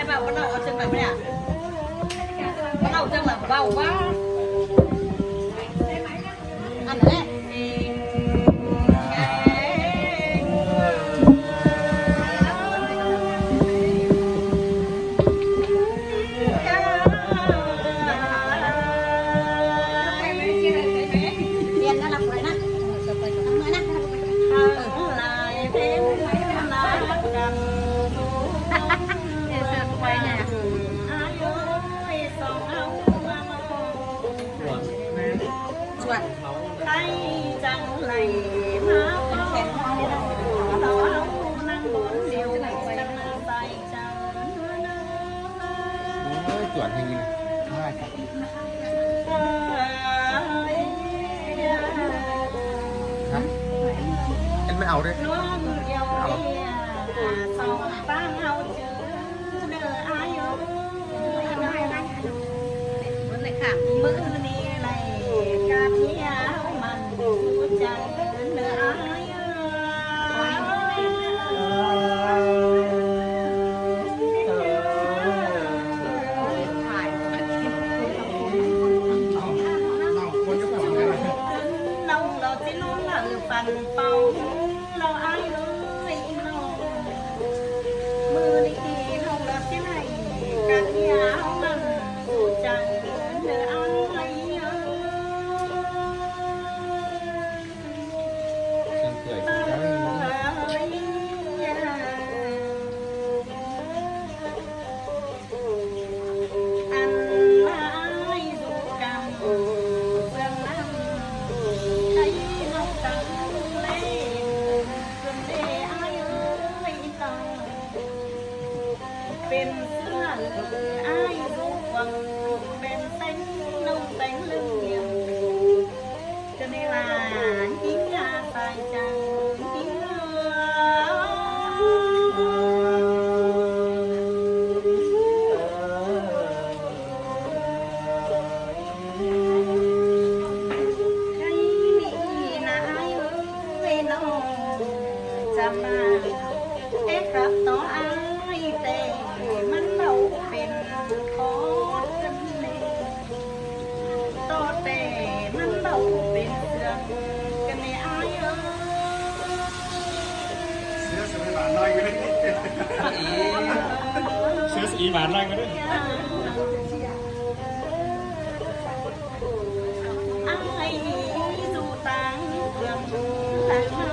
mà bắt đầu chân mày nè bắt đầu chân mày vào quá ăn đấy tay chẳng lầy má kẹt đó năng muốn điều chẳng tay chẳng chuẩn hình như này em mới ảo đấy mưa đi này cà phê mặn chẳng nữa ai nông đó thì nó là phần bao lo ai ơi mưa đi nông đó thế này cà phê mặn chẳng bên xưa ai du quần bên xanh nông tánh lưng nhiều cho nên là chính ra tài chẳng chính cái là ai ơi nó chăm ba ép gặp nó ai tệมันเราเป็นขอกันเน่ต่อแต่มันเราเป็นเสือกกันในอายเสื้อสีหวานน้อยก็ได้เสื้อสีหวานน้อยก็ได้อายดูต่างเรื่องต่างมา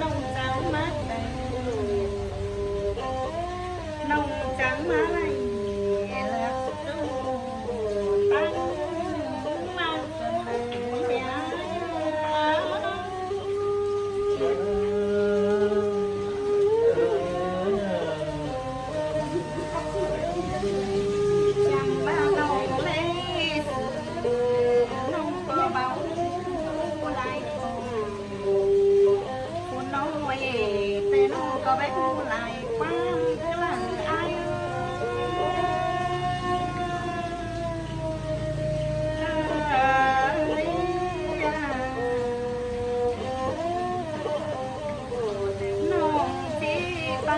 น้องจังมาแต่น้องจังมาไหนแล้วดูตั้งมาเป็นยาจังบ้าน้องเล่น้องก็เบาไหลคุณน้องไว้แต่น้องก็แบบไหลความคือหลังอายน้องที่ไป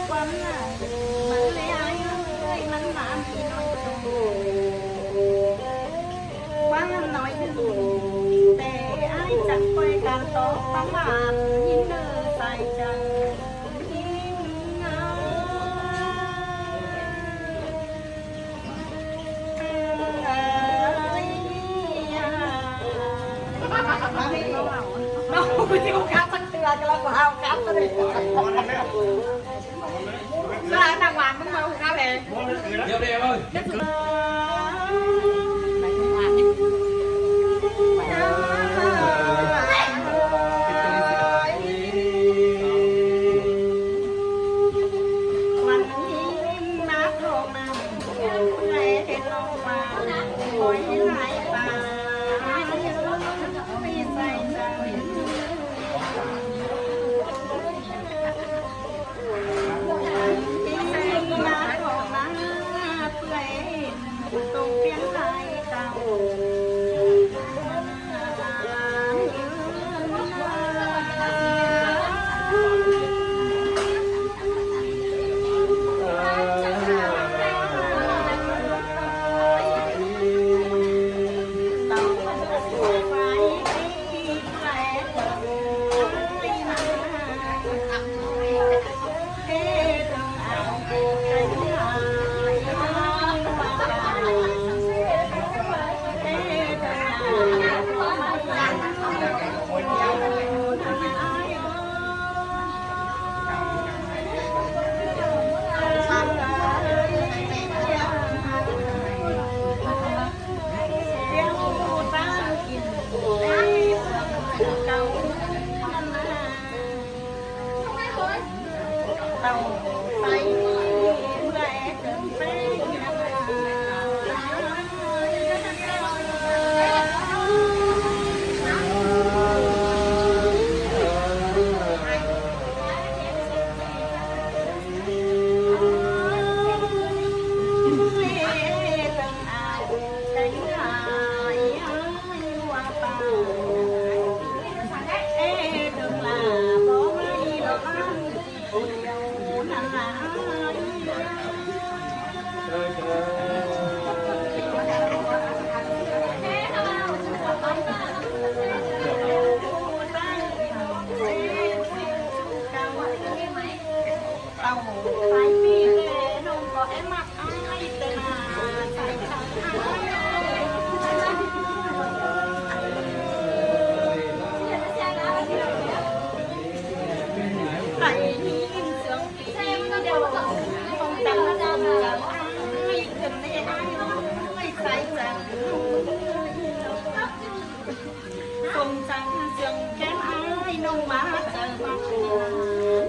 ความหลังมันเลยอายเอ้ยมันหนามีน้อยความน้อยถึงแต่อายจักไปการต่อประมาณยินเดินใส่จังน้องที่เขาคัดสักเตือนกันแล้วก็เอาคัดเลยแล้วนางหวานมึงมาหุงข้าวเองเดี๋ยวเอ้ยวันนี้นักโรงน้ำไหลเห็นลงมาคอยไหลตาไม่ใส่ใจ ต่าใส่แหวกเกินไปเต่าใส่ปีเล่นมก็เอ็มมักอายแต่นาใส่ข้างใส่หินเสียงเสียงเดียวต้องตั้งจำจังอายขึ้นในอายไม่ใส่จังส่งจังเสียงแก้มอายน้องมาเจอมา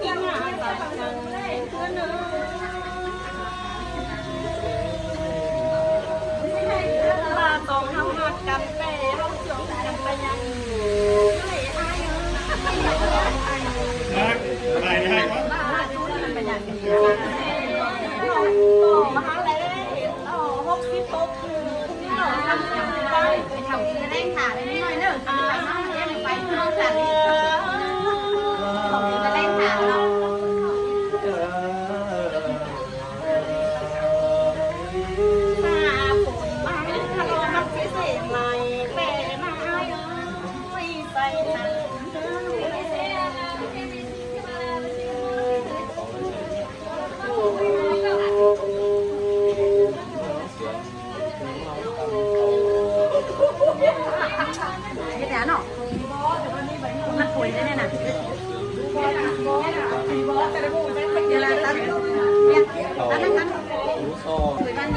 ยิ่งหาจังจังเพื่อนเอ๋ลาต้องทำหักกันไปเราเสียงกันไปยังไม่อายไม่อยากอาย อะไรให้วะ บ้าจุดมันเป็นอย่างนี้ต่อมหาลัยต่อ66ต่อทำอย่างไรไปทำจะได้ขาได้หน่อยเนอะไปเข้ากันจะได้ขาเนาะถ้าฝนมาถ้าลมมันเสียใหม่แปรมาไม่ใส่ถังนี่แต่เนาะมันสวยได้แน่น่ะเดี๋ยวเราตัดเนี่ยตัดนั่นกันสวยกัน